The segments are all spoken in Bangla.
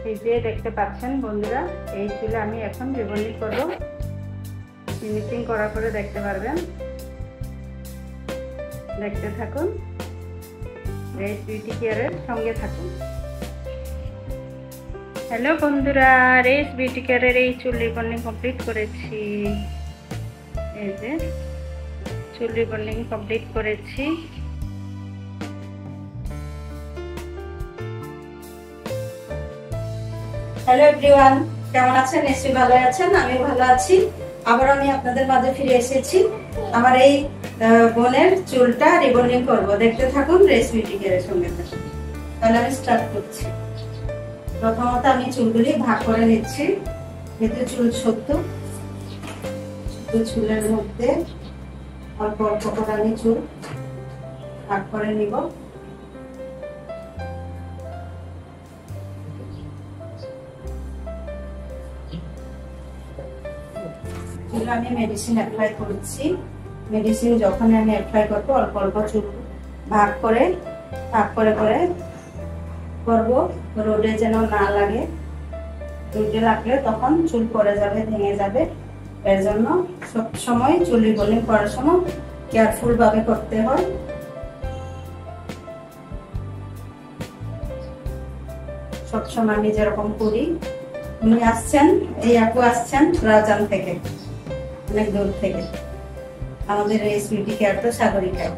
এই যে দেখতে পাচ্ছেন বন্ধুরা, এই চুলে আমি এখন রিবন্ডিং করব। ফিনিশিং করার পরে দেখতে পারবেন। দেখতে থাকুন, রেস বিউটি কেয়ারের সঙ্গে থাকুন। হ্যালো বন্ধুরা, রেস বিউটি কেয়ারের এই চুল রিবন্ডিং কমপ্লিট করেছি। এই যে চুল রিবন্ডিং কমপ্লিট করেছি। হ্যালো এভরিওয়ান, কেমন আছেন? নিশ্চয়ই ভালো আছেন, আমি ভালো আছি। আবার আমি আপনাদের মাঝে ফিরে এসেছি। আমার এই বোনের চুলটা রিবন্ডিং করব। দেখতে থাকুন, রেস বিউটি কেয়ারের সঙ্গে থাকুন। তাহলে আমি স্টার্ট করছি। প্রথমত আমি চুলগুলি ভাগ করে নিচ্ছি। যেহেতু চুল ছোট, চুলের মধ্যে অল্প অল্প করে আমি চুল ভাগ করে নিব। চুলে আমি মেডিসিন অ্যাপ্লাই করছি। মেডিসিন যখন আমি অ্যাপ্লাই করবো অল্প অল্প চুল ভাগ করে করবো, রোদে যেন না লাগে। রোদে লাগলে তখন চুল পড়ে যাবে, ভেঙে যাবে। এর জন্য সব সময় চুল রিবন্ডিং করার সময় কেয়ারফুল ভাবে করতে হয়। সবসময় আমি যেরকম করি। উনি আসছেন, এই আপু আসছেন রাজান থেকে, অনেক দূর থেকে। আমাদের রেস বিউটি কেয়ার তো সাগরিকায়।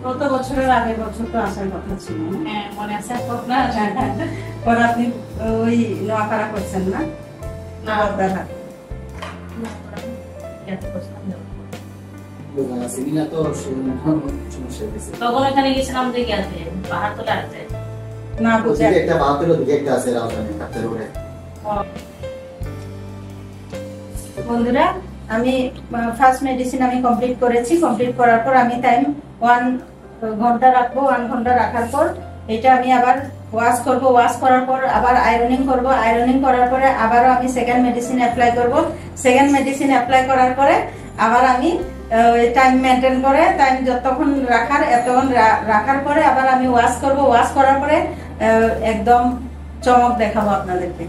গত বছরের আগের বছর তো আসার কথা ছিল। হ্যাঁ, মনে আছে আপনার? পরে আপনি ওই নোয়াপাড়া করছেন না? তখন এখানে গেছিলাম দেখে আছে পাহাড় তোলা আছে না, বুঝে একটা বাহাত্তর দিকে একটা আছে রাজধানী কাপতের রোডে। বন্ধুরা, আমি ফার্স্ট মেডিসিন আমি কমপ্লিট করেছি। কমপ্লিট করার পর আমি টাইম 1 ঘন্টা রাখবো। 1 ঘন্টা রাখার পর এটা আমি আবার ওয়াশ করব। ওয়াশ করার পর আবার আয়রনিং করব। আয়রনিং করার পরে আবারও আমি সেকেন্ড মেডিসিন অ্যাপ্লাই করব। সেকেন্ড মেডিসিন অ্যাপ্লাই করার পরে আবার আমি টাইম মেনটেন করে টাইম যতক্ষণ রাখার এতক্ষণ রাখার পরে আবার আমি ওয়াশ করব। ওয়াশ করার পরে একদম চমক দেখাবো আপনাদেরকে।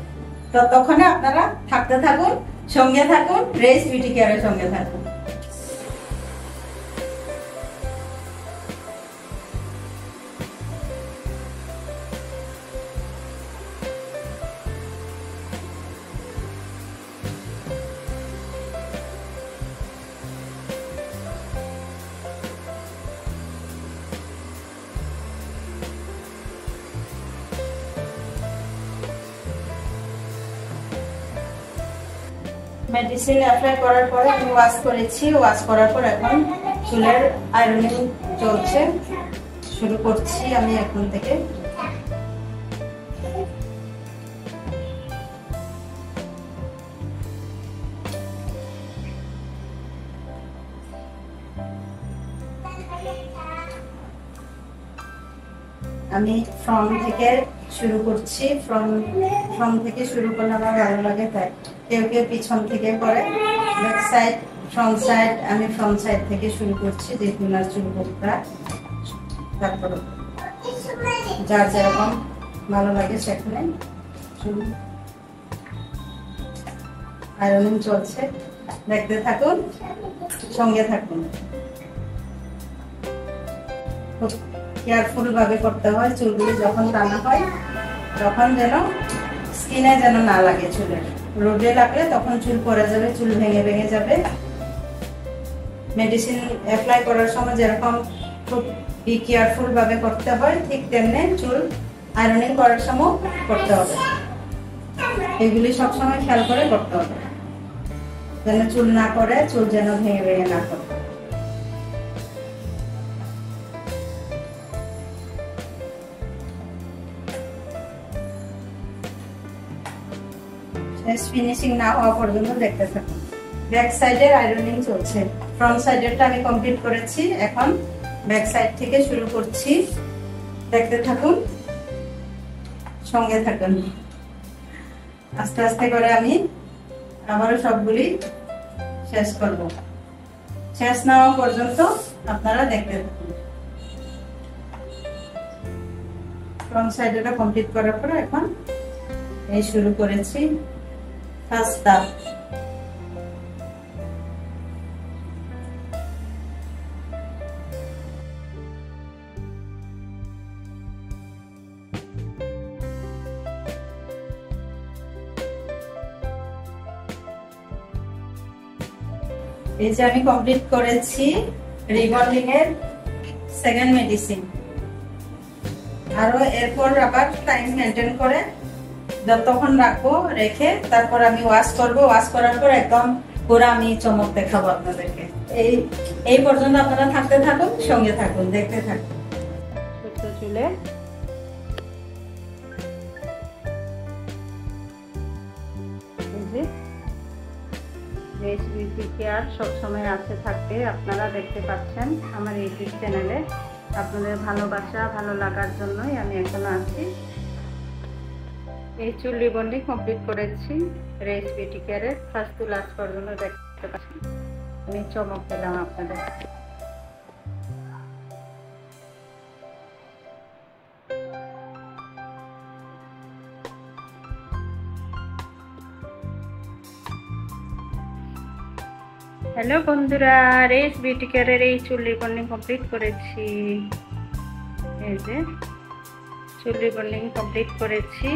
ততক্ষণে আপনারা থাকতে থাকুন, সঙ্গে থাকুন, রেস বিউটি কেয়ারের সঙ্গে থাকুন। মেডিসিন অ্যাপ্লাই করার পরে আমি ওয়াশ করেছি। ওয়াশ করার পর এখন চুলের আয়রনিং চলছে। শুরু করছি আমি এখন থেকে। আমি ফ্রন্ট থেকে শুরু করছি। ফ্রন্ট থেকে শুরু করলে আমার ভালো লাগে, তাই কেউ কেউ পিছন থেকে করে। ব্যাক সাইড, ফ্রন্ট সাইড, আমি ফ্রন্ট সাইড থেকে শুরু করছি, দেখুন আর চুল কোঁকড়া। তারপর যার যেরকম ভালো লাগে সেখানে চুল আয়রনিং চলছে, দেখতে থাকুন, সঙ্গে থাকুন। খুব কেয়ারফুল ভাবে করতে হয়, চুলগুলি যখন টানা হয় তখন যেন স্কিনে যেন না লাগে, চুলের রোদে লাগলে তখন চুল পড়ে যাবে, চুল ভেঙে ভেঙে যাবে। মেডিসিন অ্যাপ্লাই করার সময় যেরকম খুব কেয়ারফুল ভাবে করতে হয়, ঠিক তেমনি চুল আয়রনিং করার সময় করতে হবে। এগুলি সবসময় খেয়াল করে করতে হবে যেন চুল না করে, চুল যেন ভেঙে ভেঙে না করে। ফিনিশিং না হওয়া পর্যন্ত দেখতে থাকুন। ব্যাক সাইডের আয়রনিং চলছে, ফ্রন্ট সাইডেরটা আমি কমপ্লিট করেছি, এখন ব্যাক সাইড থেকে শুরু করছি, দেখতে থাকুন, সঙ্গে থাকুন। আস্তে আস্তে করে আমি আবারও সবগুলি শেষ করব, শেষ না হওয়া পর্যন্ত আপনারা দেখতে থাকুন। ফ্রন্ট সাইডেরটা কমপ্লিট করার পর এখন এই শুরু করেছি ফার্স্ট ধাপ। এই যে আমি কমপ্লিট করেছি রিবন্ডিং এর সেকেন্ড মেডিসিন। আরো এরপর আবার টাইম মেনটেন করে যতক্ষণ রাখবো, রেখে তারপর আমি ওয়াশ করব। ওয়াশ করার পর একদম পুরো আমি চমক দেখাবো আপনাদেরকে। এই পর্যন্ত আপনারা থাকতে থাকুন, সঙ্গে থাকুন, দেখতে থাকুন। ছোট চুলে বিউটি কেয়ার সবসময় আছে থাকবে, আপনারা দেখতে পাচ্ছেন আমার ইউটিউব চ্যানেলে। আপনাদের ভালোবাসা ভালো লাগার জন্যই আমি এখনো আছি। এই চুল রিবন্ডিং কমপ্লিট করেছি রেস বিউটি কেয়ারের ফার্স্ট টু লাস্ট পর্যন্ত দেখতে পাচ্ছেন। আমি চমক দিলাম আপনাদের। হ্যালো বন্ধুরা, রেস বিউটি কেয়ারের এই চুল রিবন্ডিং কমপ্লিট করেছি। এই যে চুল রিবন্ডিং কমপ্লিট করেছি।